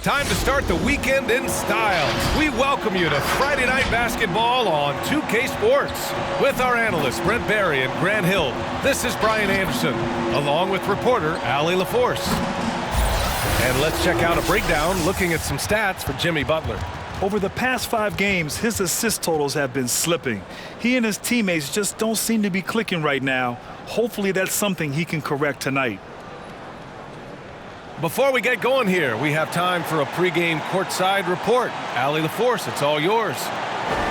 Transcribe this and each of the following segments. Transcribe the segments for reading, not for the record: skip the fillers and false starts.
Time to start the weekend in style. We welcome you to Friday Night Basketball on 2K Sports. With our analysts, Brent Barry and Grant Hill, this is Brian Anderson, along with reporter Allie LaForce. And let's check out a breakdown looking at some stats for Jimmy Butler. Over the past 5 games, his assist totals have been slipping. He and his teammates just don't seem to be clicking right now. Hopefully that's something he can correct tonight. Before we get going here, we have time for a pregame courtside report. Allie LaForce, it's all yours.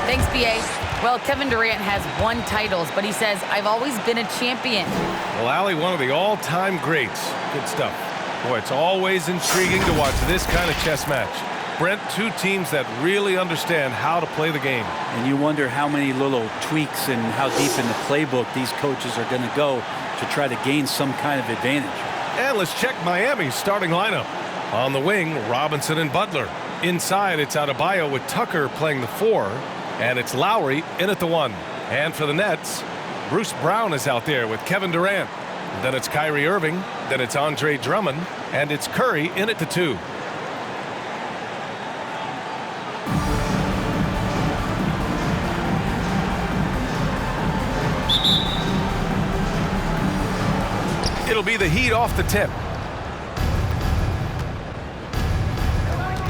Thanks, B.A. Well, Kevin Durant has won titles, but he says, I've always been a champion. Well, Allie, one of the all-time greats. Good stuff. Boy, it's always intriguing to watch this kind of chess match. Brent, 2 teams that really understand how to play the game. And you wonder how many little tweaks and how deep in the playbook these coaches are going to go to try to gain some kind of advantage. And let's check Miami's starting lineup. On the wing, Robinson and Butler. Inside, it's Adebayo with Tucker playing the 4. And it's Lowry in at the 1. And for the Nets, Bruce Brown is out there with Kevin Durant. Then it's Kyrie Irving. Then it's Andre Drummond. And it's Curry in at the 2. It'll be the Heat off the tip.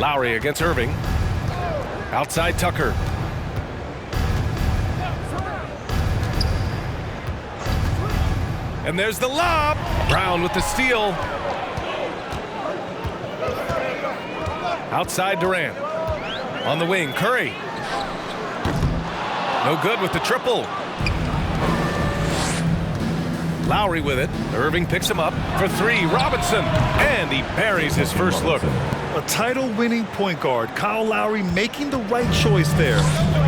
Lowry against Irving. Outside Tucker. And there's the lob. Brown with the steal. Outside Durant. On the wing, Curry. No good with the triple. Lowry with it. Irving picks him up for 3. Robinson. And he buries his first look. A title-winning point guard, Kyle Lowry, making the right choice there.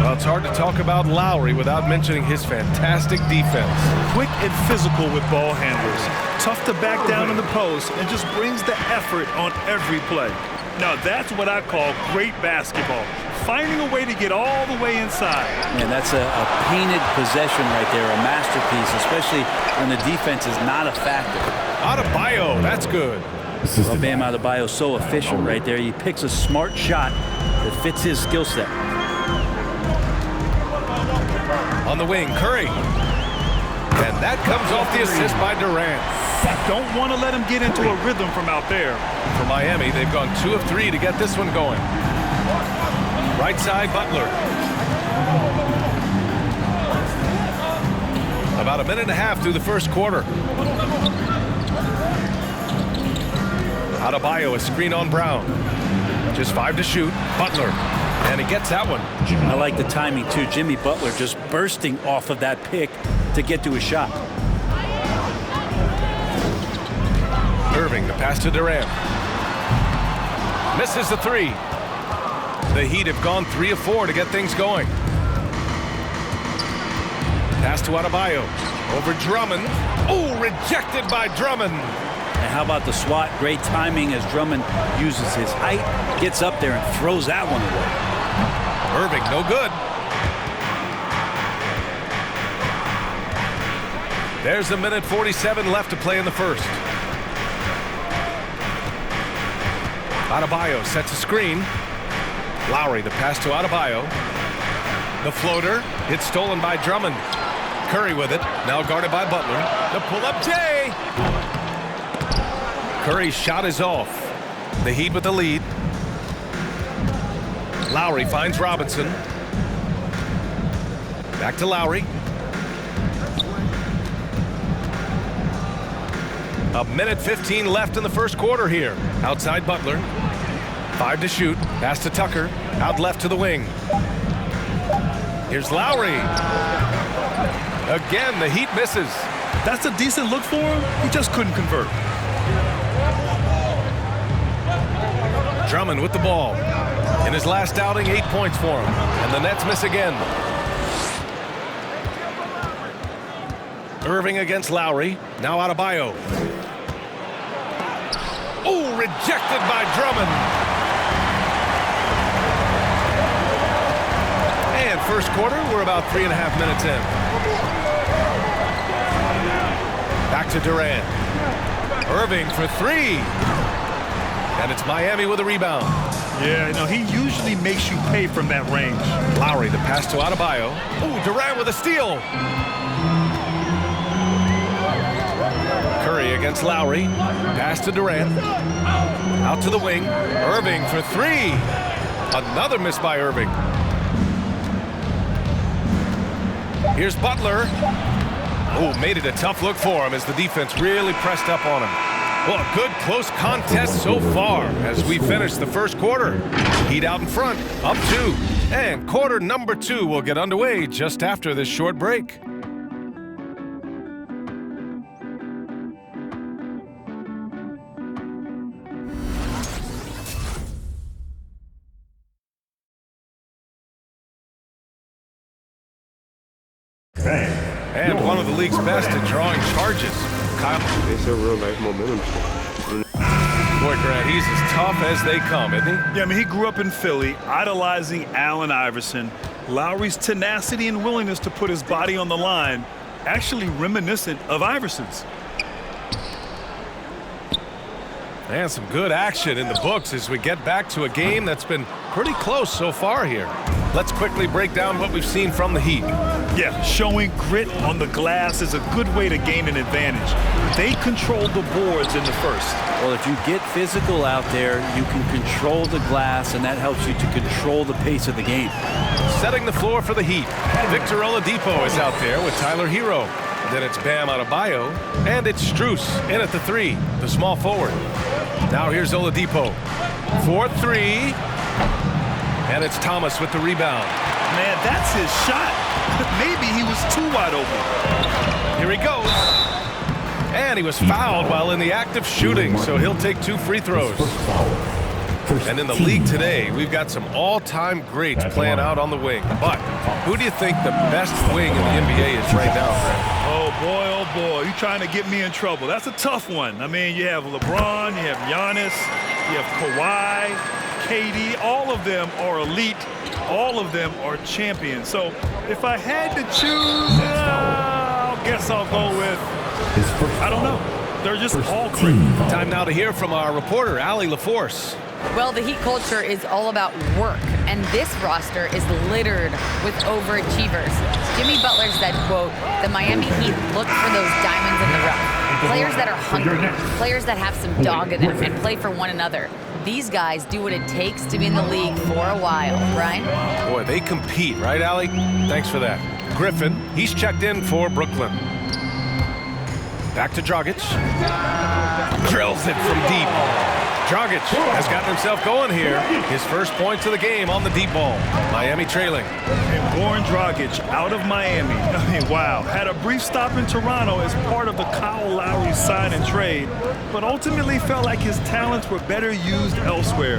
Well, it's hard to talk about Lowry without mentioning his fantastic defense. Quick and physical with ball handlers. Tough to back down in the post and just brings the effort on every play. Now that's what I call great basketball. Finding a way to get all the way inside. Man, that's a painted possession right there, a masterpiece, especially when the defense is not a factor. Adebayo, that's good. Well, Bam Adebayo so efficient right there. He picks a smart shot that fits his skill set. On the wing, Curry. And that comes off the assist by Durant. Don't want to let him get into a rhythm from out there. For Miami, they've gone 2 of 3 to get this one going. Right side, Butler. About a minute and a half through the first quarter. Adebayo, a screen on Brown. Just 5 to shoot. Butler. And he gets that one. I like the timing, too. Jimmy Butler just bursting off of that pick to get to a shot. Irving, the pass to Durant. Misses the 3. The Heat have gone 3 of 4 to get things going. Pass to Adebayo. Over Drummond. Oh, rejected by Drummond. And how about the swat? Great timing as Drummond uses his height, gets up there and throws that one away. Irving, no good. There's a minute 47 left to play in the first. Adebayo sets a screen. Lowry, the pass to Adebayo. The floater, it's stolen by Drummond. Curry with it, now guarded by Butler. The pull-up J. Curry's shot is off. The Heat with the lead. Lowry finds Robinson. Back to Lowry. A minute 15 left in the first quarter here. Outside Butler. 5 to shoot. Pass to Tucker. Out left to the wing. Here's Lowry. Again, the Heat misses. That's a decent look for him. He just couldn't convert. Drummond with the ball. In his last outing, 8 points for him. And the Nets miss again. Irving against Lowry. Now Adebayo. Oh, rejected by Drummond. And first quarter, we're about 3.5 minutes in. Back to Durant. Irving for 3. And it's Miami with a rebound. Yeah, he usually makes you pay from that range. Lowry, the pass to Adebayo. Ooh, Durant with a steal. Curry against Lowry. Pass to Durant. Out to the wing. Irving for three. Another miss by Irving. Here's Butler. Oh, made it a tough look for him as the defense really pressed up on him. Well, a good close contest so far as we finish the first quarter. Heat out in front, up 2. And quarter number 2 will get underway just after this short break. And one of the league's best at drawing charges. Kyle. It's a real-life momentum. Boy, Grant, he's as tough as they come, isn't he? Yeah, he grew up in Philly, idolizing Allen Iverson. Lowry's tenacity and willingness to put his body on the line, actually reminiscent of Iverson's. And some good action in the books as we get back to a game that's been pretty close so far here. Let's quickly break down what we've seen from the Heat. Yeah, showing grit on the glass is a good way to gain an advantage. They controlled the boards in the first. Well, if you get physical out there, you can control the glass, and that helps you to control the pace of the game. Setting the floor for the Heat. Victor Oladipo is out there with Tyler Hero. Then it's Bam Adebayo, and it's Strus in at the 3, the small forward. Now here's Oladipo. 4-3. And it's Thomas with the rebound. Man, that's his shot. Maybe he was too wide open. Here he goes. And he was fouled while in the act of shooting, so he'll take 2 free throws. And in the league today, we've got some all-time greats playing out on the wing. But who do you think the best wing in the NBA is right now, Grant? Oh, boy, you're trying to get me in trouble. That's a tough one. You have LeBron, you have Giannis, you have Kawhi, KD. All of them are elite. All of them are champions. So if I had to choose, I guess I'll go with, I don't know. They're just all great. Time now to hear from our reporter, Allie LaForce. Well, the Heat culture is all about work, and this roster is littered with overachievers. Jimmy Butler said, quote, "The Miami Heat look for those diamonds in the rough. Players that are hungry, players that have some dog in them and play for one another. These guys do what it takes to be in the league for a while." Brian? Boy, they compete, right, Allie? Thanks for that. Griffin, he's checked in for Brooklyn. Back to Dragic. Drills it from deep. Dragic has gotten himself going here. His first points of the game on the deep ball. Miami trailing. And Goran Dragic out of Miami. Wow. Had a brief stop in Toronto as part of the Kyle Lowry sign and trade, but ultimately felt like his talents were better used elsewhere.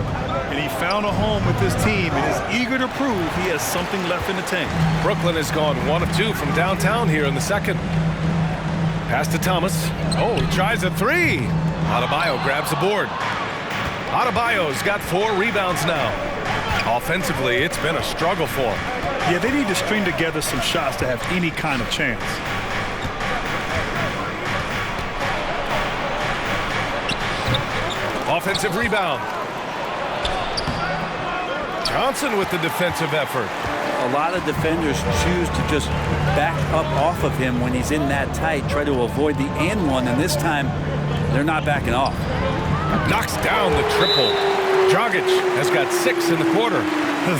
And he found a home with this team and is eager to prove he has something left in the tank. Brooklyn has gone 1 of 2 from downtown here in the second. Pass to Thomas. Oh, he tries a 3. Adebayo grabs the board. Adebayo's got 4 rebounds now. Offensively, it's been a struggle for him. Yeah, they need to string together some shots to have any kind of chance. Offensive rebound. Johnson with the defensive effort. A lot of defenders choose to just back up off of him when he's in that tight, try to avoid the and one, and this time they're not backing off. Knocks down the triple. Dragic has got 6 in the quarter.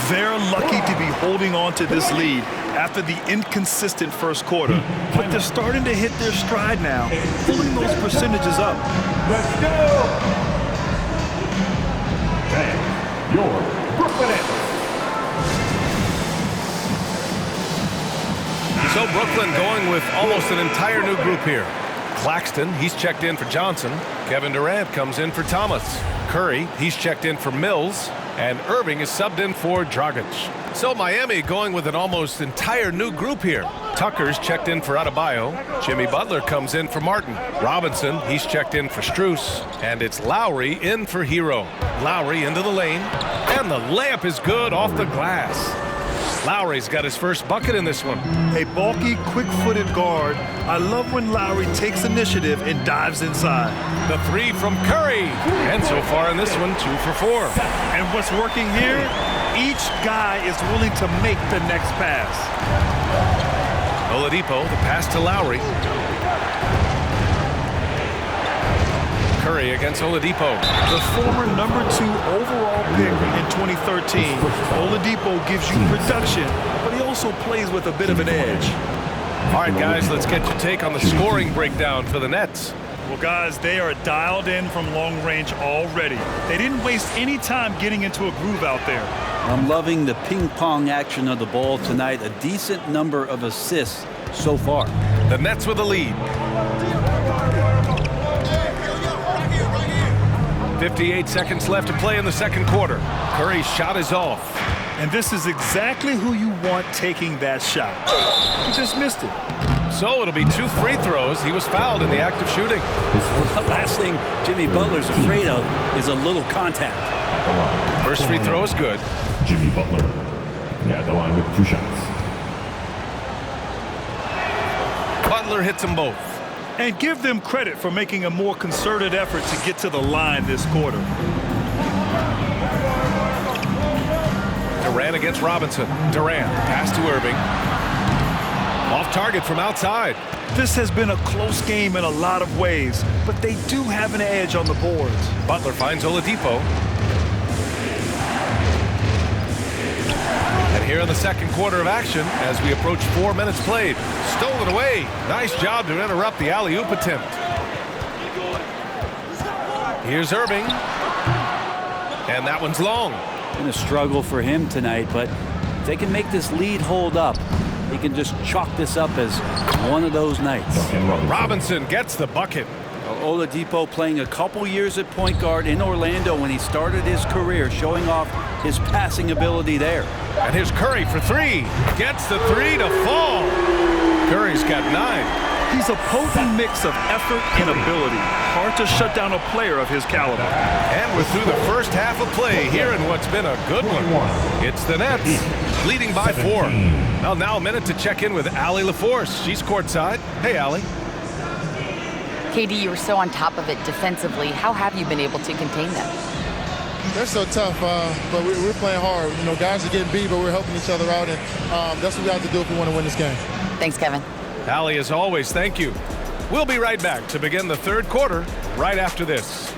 They're lucky to be holding on to this lead after the inconsistent first quarter. But they're starting to hit their stride now, pulling those percentages up. Let's go! And your Brooklyn Nets. So Brooklyn going with almost an entire new group here. Claxton, he's checked in for Johnson. Kevin Durant comes in for Thomas. Curry, he's checked in for Mills. And Irving is subbed in for Dragic. So Miami going with an almost entire new group here. Tucker's checked in for Adebayo. Jimmy Butler comes in for Martin. Robinson, he's checked in for Strus. And it's Lowry in for Hero. Lowry into the lane. And the layup is good off the glass. Lowry's got his first bucket in this one. A bulky, quick-footed guard. I love when Lowry takes initiative and dives inside. The three from Curry. And so far in this one, 2 for 4. And what's working here? Each guy is willing to make the next pass. Oladipo, the pass to Lowry. Curry against Oladipo. The former #2 overall pick in 2013, Oladipo gives you production, but he also plays with a bit of an edge. All right, guys, let's get your take on the scoring breakdown for the Nets. Well, guys, they are dialed in from long range already. They didn't waste any time getting into a groove out there. I'm loving the ping pong action of the ball tonight. A decent number of assists so far. The Nets with a lead. 58 seconds left to play in the second quarter. Curry's shot is off. And this is exactly who you want taking that shot. He just missed it. So it'll be 2 free throws. He was fouled in the act of shooting. The last thing Jimmy Butler's afraid of is a little contact. First free throw is good. Jimmy Butler at the line with 2 shots. Butler hits them both. And give them credit for making a more concerted effort to get to the line this quarter. Durant against Robinson. Durant, pass to Irving. Off target from outside. This has been a close game in a lot of ways, but they do have an edge on the boards. Butler finds Oladipo. And here in the second quarter of action, as we approach 4 minutes played. Stolen away. Nice job to interrupt the alley-oop attempt. Here's Irving. And that one's long. Been a struggle for him tonight, but if they can make this lead hold up, he can just chalk this up as one of those nights. Robinson gets the bucket. Oladipo playing a couple years at point guard in Orlando when he started his career, showing off his passing ability there. And here's Curry for 3. Gets the 3 to fall. Curry's got 9. He's a potent mix of effort and ability. Hard to shut down a player of his caliber. And we're through the first half of play here in what's been a good one. It's the Nets leading by 4. Well, now a minute to check in with Allie LaForce. She's courtside. Hey, Allie. KD, you were so on top of it defensively. How have you been able to contain them? They're so tough, but we're playing hard. You know, guys are getting beat, but we're helping each other out, and that's what we have to do if we want to win this game. Thanks, Kevin. Allie, as always, thank you. We'll be right back to begin the third quarter right after this.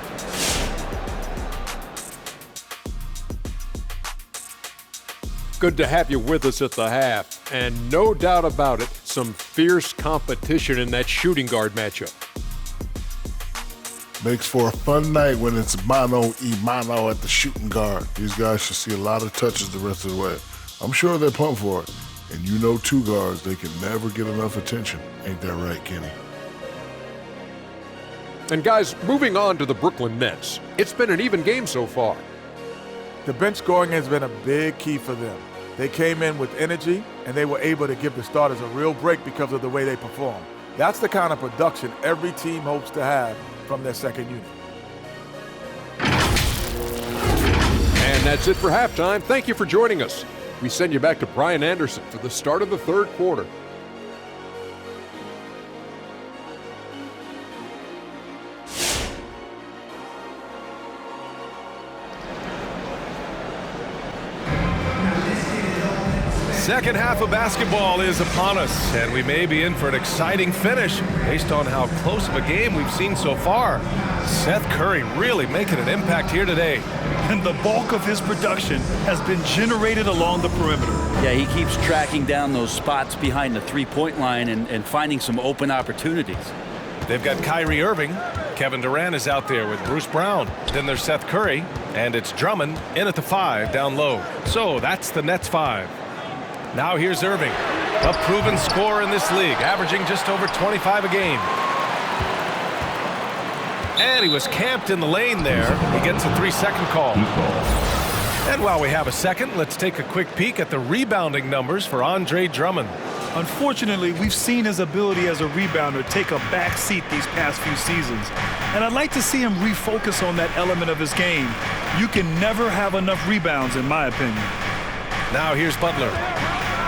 Good to have you with us at the half. And no doubt about it, some fierce competition in that shooting guard matchup. Makes for a fun night when it's mano-a-mano at the shooting guard. These guys should see a lot of touches the rest of the way. I'm sure they're pumped for it. And you know 2 guards, they can never get enough attention. Ain't that right, Kenny? And guys, moving on to the Brooklyn Nets. It's been an even game so far. The bench scoring has been a big key for them. They came in with energy, and they were able to give the starters a real break because of the way they perform. That's the kind of production every team hopes to have from their second unit. And that's it for halftime. Thank you for joining us. We send you back to Brian Anderson for the start of the third quarter. Second half of basketball is upon us, and we may be in for an exciting finish based on how close of a game we've seen so far. Seth Curry really making an impact here today. And the bulk of his production has been generated along the perimeter. Yeah, he keeps tracking down those spots behind the three-point line and finding some open opportunities. They've got Kyrie Irving. Kevin Durant is out there with Bruce Brown. Then there's Seth Curry, and it's Drummond in at the 5 down low. So that's the Nets 5. Now here's Irving, a proven scorer in this league, averaging just over 25 a game. And he was camped in the lane there. He gets a 3-second call. And while we have a second, let's take a quick peek at the rebounding numbers for Andre Drummond. Unfortunately, we've seen his ability as a rebounder take a back seat these past few seasons. And I'd like to see him refocus on that element of his game. You can never have enough rebounds, in my opinion. Now here's Butler.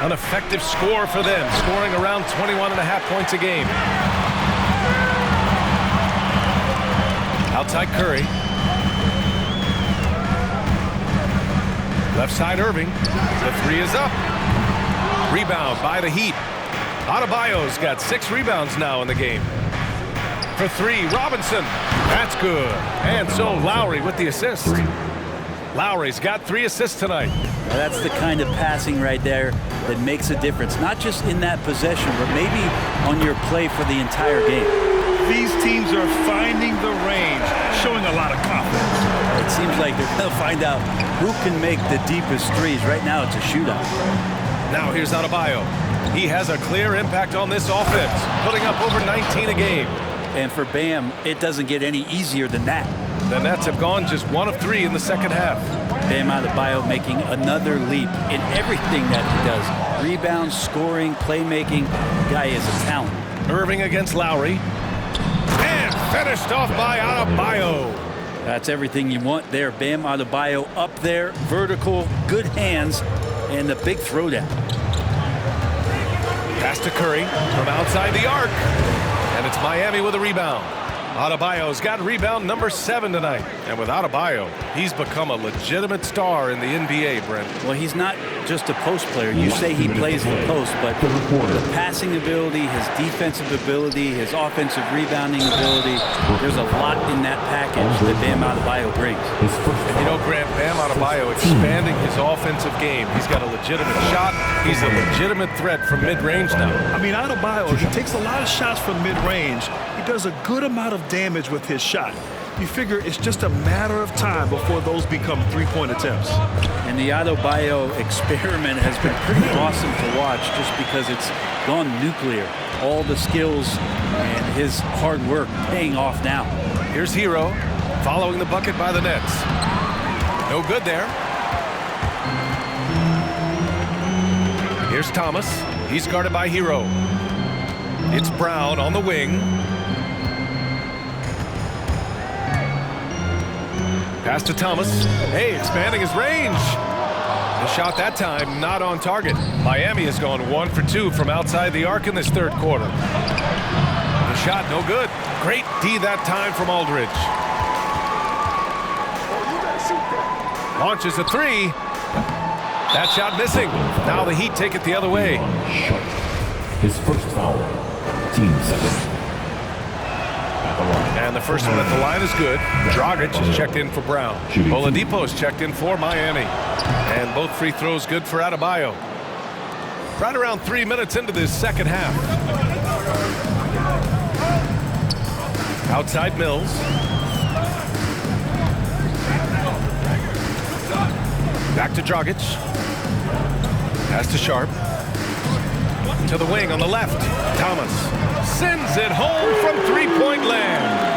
An effective score for them, scoring around 21.5 points a game. Outside Curry. Left side Irving. The three is up. Rebound by the Heat. Adebayo's got 6 rebounds now in the game. For 3, Robinson. That's good. And so Lowry with the assist. Lowry's got 3 assists tonight. Well, that's the kind of passing right there that makes a difference, not just in that possession, but maybe on your play for the entire game. These teams are finding the range, showing a lot of confidence. It seems like they're going to find out who can make the deepest threes. Right now, it's a shootout. Now here's Adebayo. He has a clear impact on this offense, putting up over 19 a game. And for Bam, it doesn't get any easier than that. The Nets have gone just 1 of 3 in the second half. Bam Adebayo making another leap in everything that he does. Rebounds, scoring, playmaking. The guy is a talent. Irving against Lowry. And finished off by Adebayo. That's everything you want there. Bam Adebayo up there, vertical, good hands, and the big throwdown. Pass to Curry from outside the arc. And it's Miami with a rebound. Adebayo's got rebound number 7 tonight. And with Adebayo, he's become a legitimate star in the NBA, Brent. Well, he's not just a post player. You say he plays the post, but the passing ability, his defensive ability, his offensive rebounding ability, there's a lot in that package that Bam Adebayo brings. And you know, Grant, Bam Adebayo expanding his offensive game. He's got a legitimate shot. He's a legitimate threat from mid-range now. I mean, Adebayo, he takes a lot of shots from mid-range. He does a good amount of damage with his shot. You figure it's just a matter of time before those become three-point attempts. And the Adebayo experiment has been pretty awesome to watch just because it's gone nuclear. All the skills and his hard work paying off now. Here's Hero following the bucket by the Nets. No good there. Here's Thomas. He's guarded by Hero. It's Brown on the wing. Pass to Thomas. Hey, expanding his range. The shot that time not on target. Miami has gone 1 for 2 from outside the arc in this third quarter. The shot no good. Great D that time from Aldridge. Launches a 3. That shot missing. Now the Heat take it the other way. His first foul. Team second. And the first one at the line is good. Dragic is checked in for Brown. Oladipo's checked in for Miami. And both free throws good for Adebayo. Right around 3 minutes into this second half. Outside Mills. Back to Dragic. Pass to Sharp. To the wing on the left. Thomas sends it home from three-point land.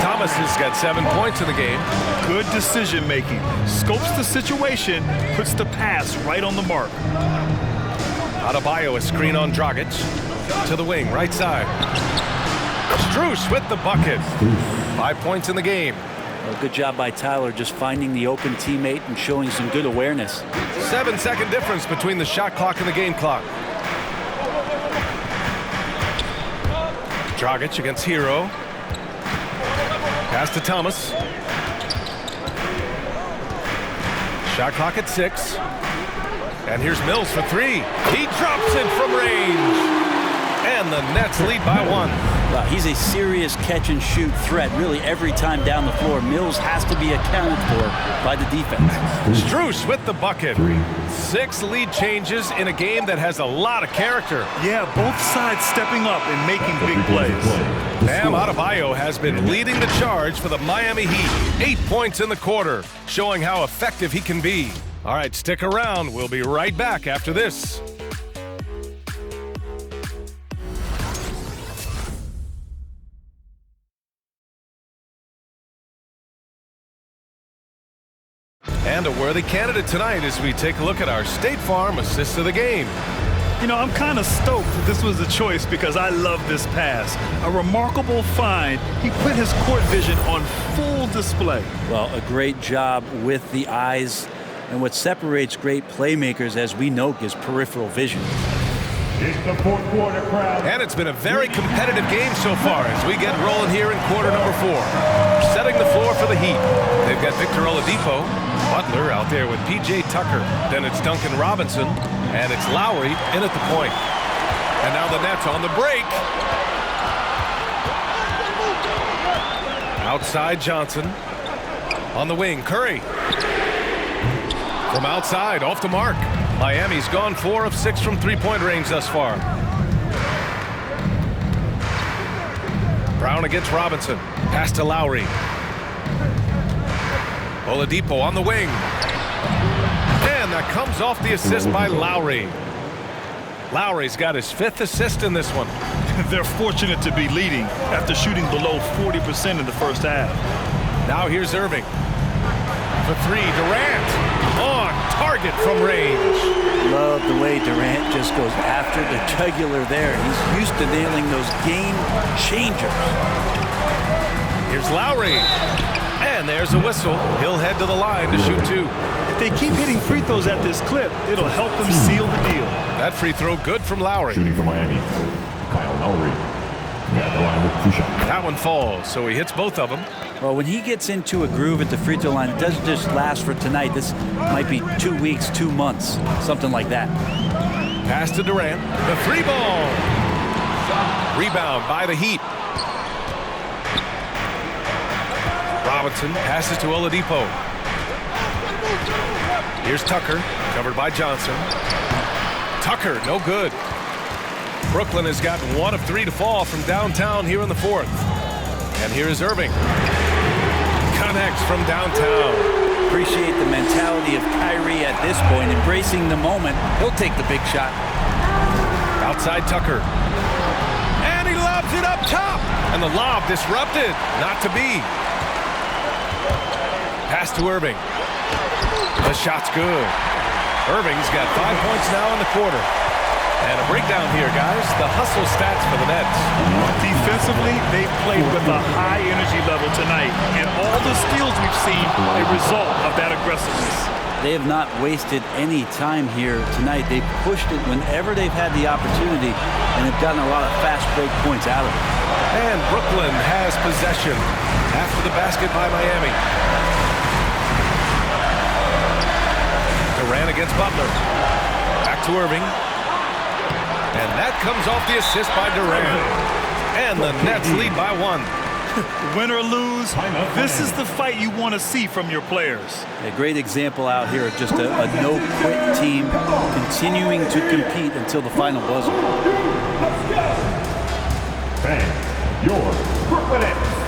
Thomas has got 7 points in the game. Good decision making. Scopes the situation, puts the pass right on the mark. Adebayo a screen on Dragic. To the wing, right side. Strus with the bucket. 5 points in the game. Well, good job by Tyler just finding the open teammate and showing some good awareness. 7-second difference between the shot clock and the game clock. Dragic against Hero. Pass to Thomas. Shot clock at 6. And here's Mills for 3. He drops it from range. And the Nets lead by 1. Well, he's a serious catch-and-shoot threat really every time down the floor. Mills has to be accounted for by the defense. Strus with the bucket. 6 lead changes in a game that has a lot of character. Yeah, both sides stepping up and making big plays. Bam Adebayo has been leading the charge for the Miami Heat. 8 points in the quarter, showing how effective he can be. All right, stick around. We'll be right back after this. And a worthy candidate tonight as we take a look at our State Farm assist of the game. You know, I'm kind of stoked that this was a choice because I love this pass. A remarkable find. He put his court vision on full display. Well, a great job with the eyes And what separates great playmakers, as we know, is peripheral vision. It's the fourth quarter crowd. And it's been a very competitive game so far as we get rolling here in quarter number 4. Setting the floor for the Heat. They've got Victor Oladipo, Butler out there with P.J. Tucker. Then it's Duncan Robinson, and it's Lowry in at the point. And now the Nets on the break. Outside Johnson. On the wing, Curry. From outside, off the mark. Miami's gone 4 of 6 from three-point range thus far. Brown against Robinson. Pass to Lowry. Oladipo on the wing. And that comes off the assist by Lowry. Lowry's got his 5th assist in this one. They're fortunate to be leading after shooting below 40% in the first half. Now here's Irving. For 3, Durant. On target from range. Love the way Durant just goes after the jugular there. He's used to nailing those game changers. Here's Lowry. And there's a whistle. He'll head to the line to shoot 2. If they keep hitting free throws at this clip, it'll help them seal the deal. That free throw good from Lowry. Shooting for Miami, Kyle Lowry. At the line with 2 shots. That one falls, so he hits both of them. Well, when he gets into a groove at the free throw line, it doesn't just last for tonight. This might be 2 weeks, 2 months, something like that. Pass to Durant. The 3-ball. Rebound by the Heat. Robinson passes to Oladipo. Here's Tucker, covered by Johnson. Tucker, no good. Brooklyn has gotten 1 of 3 to fall from downtown here in the 4th. And here is Irving. Connects from downtown. Appreciate the mentality of Kyrie at this point, embracing the moment. He'll take the big shot. Outside Tucker. And he lobs it up top. And the lob disrupted. Not to be. Pass to Irving. The shot's good. Irving's got 5 points now in the quarter. And a breakdown here, guys. The hustle stats for the Nets. Defensively, they've played with a high energy level tonight. And all the steals we've seen, a result of that aggressiveness. They have not wasted any time here tonight. They've pushed it whenever they've had the opportunity, and have gotten a lot of fast break points out of it. And Brooklyn has possession after the basket by Miami. Durant against Butler. Back to Irving. And that comes off the assist by Durant. And the Nets lead by 1. Win or lose, this is the fight you want to see from your players. A great example out here of just a no-quit team continuing to compete until the final buzzer. And your Brooklyn Nets.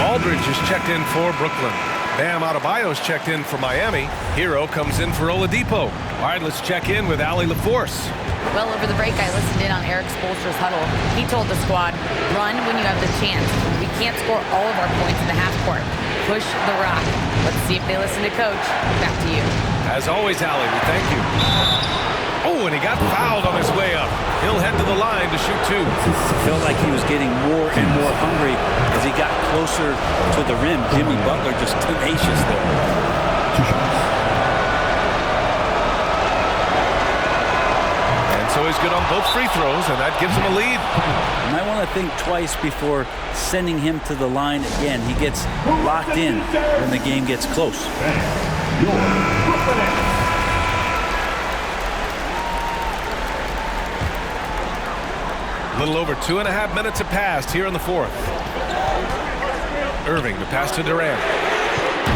Aldridge is checked in for Brooklyn. Bam Adebayo's checked in for Miami. Hero comes in for Oladipo. All right, let's check in with Allie LaForce. Well, over the break, I listened in on Eric Spoelstra's huddle. He told the squad, run when you have the chance. We can't score all of our points in the half court. Push the rock. Let's see if they listen to Coach. Back to you. As always, Allie, we thank you. Oh, and he got fouled on his way up. He'll head to the line to shoot 2. Felt like he was getting more and more hungry as he got closer to the rim. Jimmy Butler just tenacious there. 2 shots. And so he's good on both free throws, and that gives him a lead. You might want to think twice before sending him to the line again. He gets locked in when the game gets close. And your Brooklyn Nets. A little over 2.5 minutes have passed here in the 4th. Irving, the pass to Durant.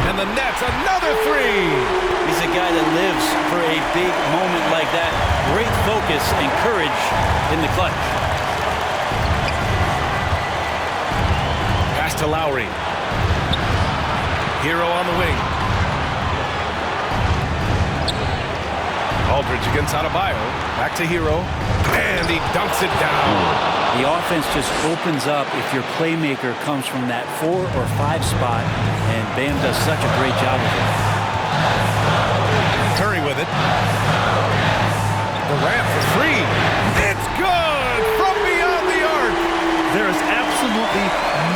And the Nets, another 3! He's a guy that lives for a big moment like that. Great focus and courage in the clutch. Pass to Lowry. Hero on the wing. Aldridge against Adebayo. Back to Hero. And he dunks it down. The offense just opens up if your playmaker comes from that 4 or 5 spot, and Bam does such a great job of it. with it. Durant for three. It's good from beyond the arc. There is absolutely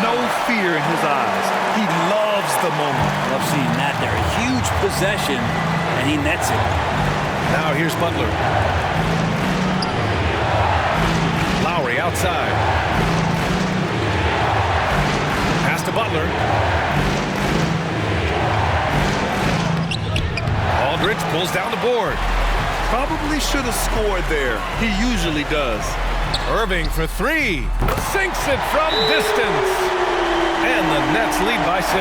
no fear in his eyes. He loves the moment. Love seeing that there. A huge possession, and he nets it. Now here's Butler. Lowry outside. Pass to Butler. Aldridge pulls down the board. Probably should have scored there. He usually does. Irving for three. Sinks it from distance. And the Nets lead by 6.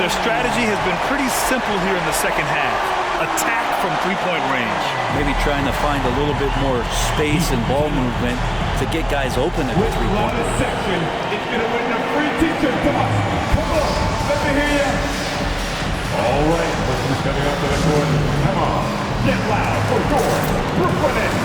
Their strategy has been pretty simple here in the second half. Attack from three-point range. Maybe trying to find a little bit more space and ball movement to get guys open at the three-point line. Section is going to win the free t-shirt box. Come on, let me hear you. All right, who's coming up to the court? Come on, get loud for your Brooklyn Nets.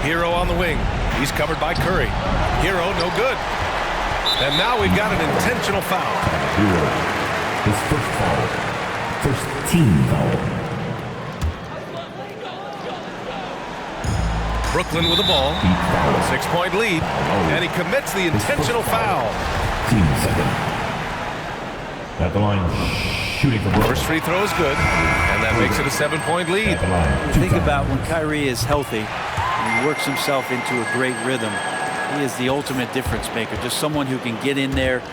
Hero on the wing. He's covered by Curry. Hero, no good. And now we've got an intentional foul. Hero, his first foul. First team foul. Brooklyn with the ball. 6-point lead. And he commits the intentional foul. Team second. At the line, shooting for Brooklyn. First free throw is good. And that makes it a 7-point lead. Think about when Kyrie is healthy. He works himself into a great rhythm. He is the ultimate difference maker. Just someone who can get in there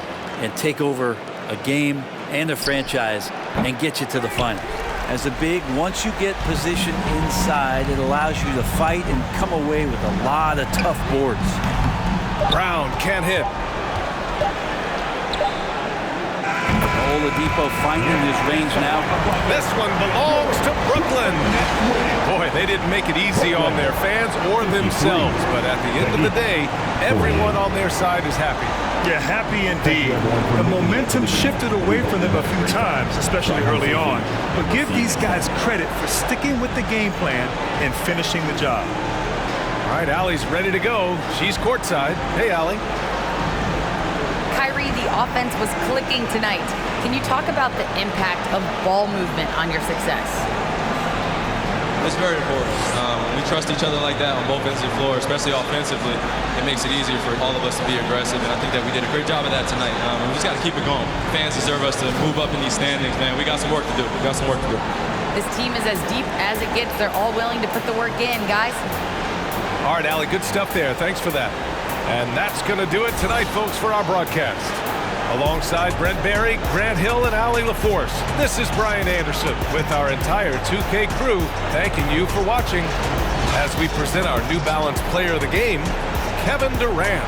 and take over a game and a franchise and get you to the final. As a big, once you get position inside, it allows you to fight and come away with a lot of tough boards. Brown can't hit. Oladipo finding his range now. This one belongs to Brooklyn. Boy, they didn't make it easy on their fans or themselves, but at the end of the day, everyone on their side is happy. Yeah, happy indeed. The momentum shifted away from them a few times, especially early on. But give these guys credit for sticking with the game plan and finishing the job. All right, Allie's ready to go. She's courtside. Hey, Allie. Kyrie, the offense was clicking tonight. Can you talk about the impact of ball movement on your success? It's very important. When we trust each other like that on both ends of the floor, especially offensively, it makes it easier for all of us to be aggressive, and I think that we did a great job of that tonight. We just got to keep it going. Fans deserve us to move up in these standings, man. We got some work to do. This team is as deep as it gets. They're all willing to put the work in, guys. All right, Allie, good stuff there. Thanks for that. And that's going to do it tonight, folks, for our broadcast. Alongside Brent Barry, Grant Hill, and Allie LaForce, this is Brian Anderson with our entire 2K crew thanking you for watching as we present our New Balance Player of the Game, Kevin Durant.